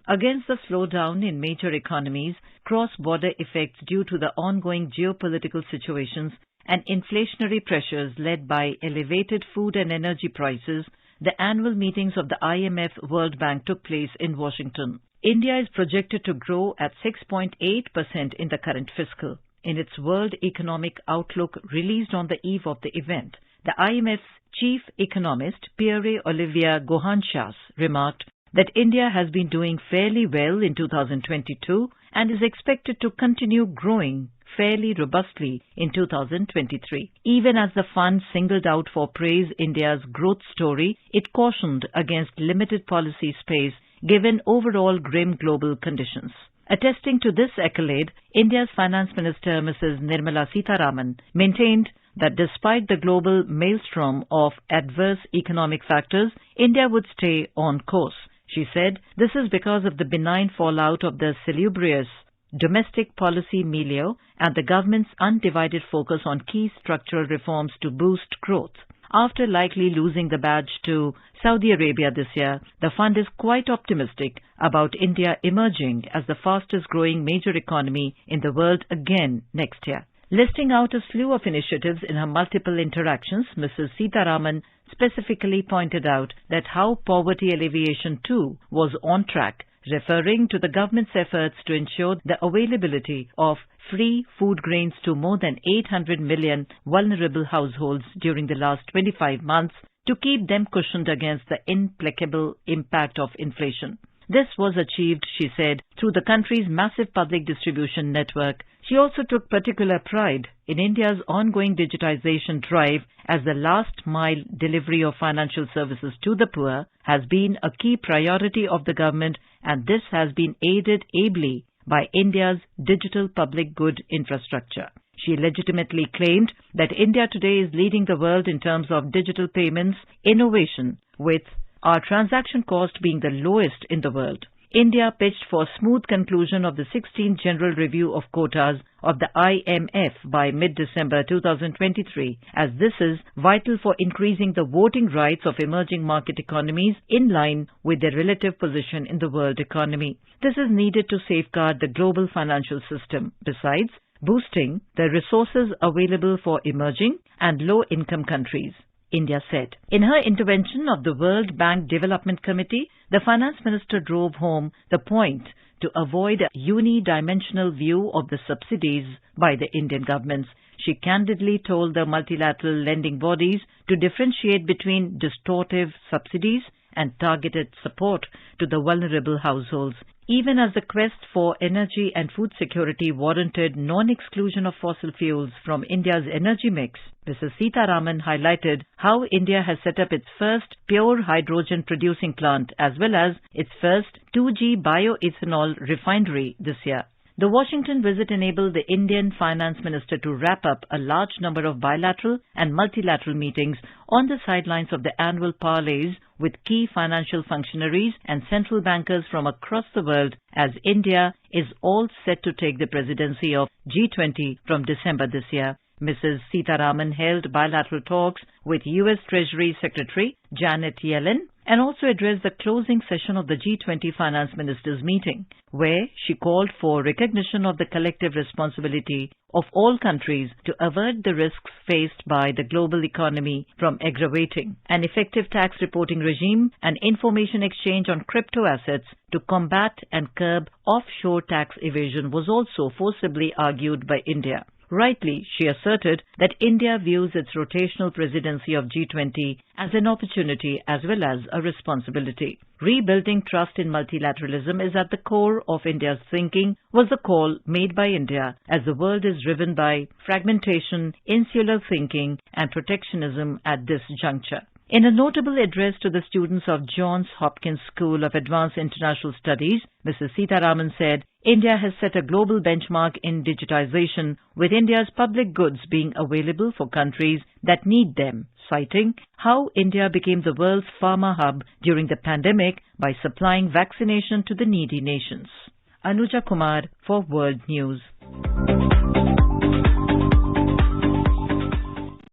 Against the slowdown in major economies, cross-border effects due to the ongoing geopolitical situations and inflationary pressures led by elevated food and energy prices, the annual meetings of the IMF-World Bank took place in Washington. India is projected to grow at 6.8% in the current fiscal. In its World Economic Outlook released on the eve of the event, the IMF's chief economist Pierre-Olivier Gouhanchas remarked that India has been doing fairly well in 2022 and is expected to continue growing fairly robustly in 2023. Even as the fund singled out for praise India's growth story, it cautioned against limited policy space given overall grim global conditions. Attesting to this accolade, India's Finance Minister Mrs. Nirmala Sitharaman maintained that despite the global maelstrom of adverse economic factors, India would stay on course. She said this is because of the benign fallout of the salubrious domestic policy milieu and the government's undivided focus on key structural reforms to boost growth. After likely losing the badge to Saudi Arabia this year, the fund is quite optimistic about India emerging as the fastest growing major economy in the world again next year. Listing out a slew of initiatives in her multiple interactions, Mrs. Sitharaman specifically pointed out that how poverty alleviation too was on track, referring to the government's efforts to ensure the availability of free food grains to more than 800 million vulnerable households during the last 25 months to keep them cushioned against the implacable impact of inflation. This was achieved, she said, through the country's massive public distribution network. She also took particular pride in India's ongoing digitization drive, as the last-mile delivery of financial services to the poor has been a key priority of the government, and this has been aided ably by India's digital public good infrastructure. She legitimately claimed that India today is leading the world in terms of digital payments innovation, with our transaction cost being the lowest in the world. India pitched for smooth conclusion of the 16th General Review of Quotas of the IMF by mid-December 2023, as this is vital for increasing the voting rights of emerging market economies in line with their relative position in the world economy. This is needed to safeguard the global financial system, besides boosting the resources available for emerging and low-income countries, India said. In her intervention of the World Bank Development Committee, the finance minister drove home the point to avoid a unidimensional view of the subsidies by the Indian governments. She candidly told the multilateral lending bodies to differentiate between distortive subsidies and targeted support to the vulnerable households. Even as the quest for energy and food security warranted non-exclusion of fossil fuels from India's energy mix, Mrs. Sitharaman highlighted how India has set up its first pure hydrogen producing plant as well as its first 2G bioethanol refinery this year. The Washington visit enabled the Indian finance minister to wrap up a large number of bilateral and multilateral meetings on the sidelines of the annual parleys with key financial functionaries and central bankers from across the world, as India is all set to take the presidency of G20 from December this year. Mrs. Sitharaman held bilateral talks with U.S. Treasury Secretary Janet Yellen and also addressed the closing session of the G20 finance ministers meeting, where she called for recognition of the collective responsibility of all countries to avert the risks faced by the global economy from aggravating. An effective tax reporting regime and information exchange on crypto assets to combat and curb offshore tax evasion was also forcibly argued by India. Rightly, she asserted that India views its rotational presidency of G20 as an opportunity as well as a responsibility. Rebuilding trust in multilateralism is at the core of India's thinking, was the call made by India as the world is driven by fragmentation, insular thinking and protectionism at this juncture. In a notable address to the students of Johns Hopkins School of Advanced International Studies, Mrs. Sitharaman said, India has set a global benchmark in digitization, with India's public goods being available for countries that need them, citing how India became the world's pharma hub during the pandemic by supplying vaccination to the needy nations. Anuja Kumar for World News.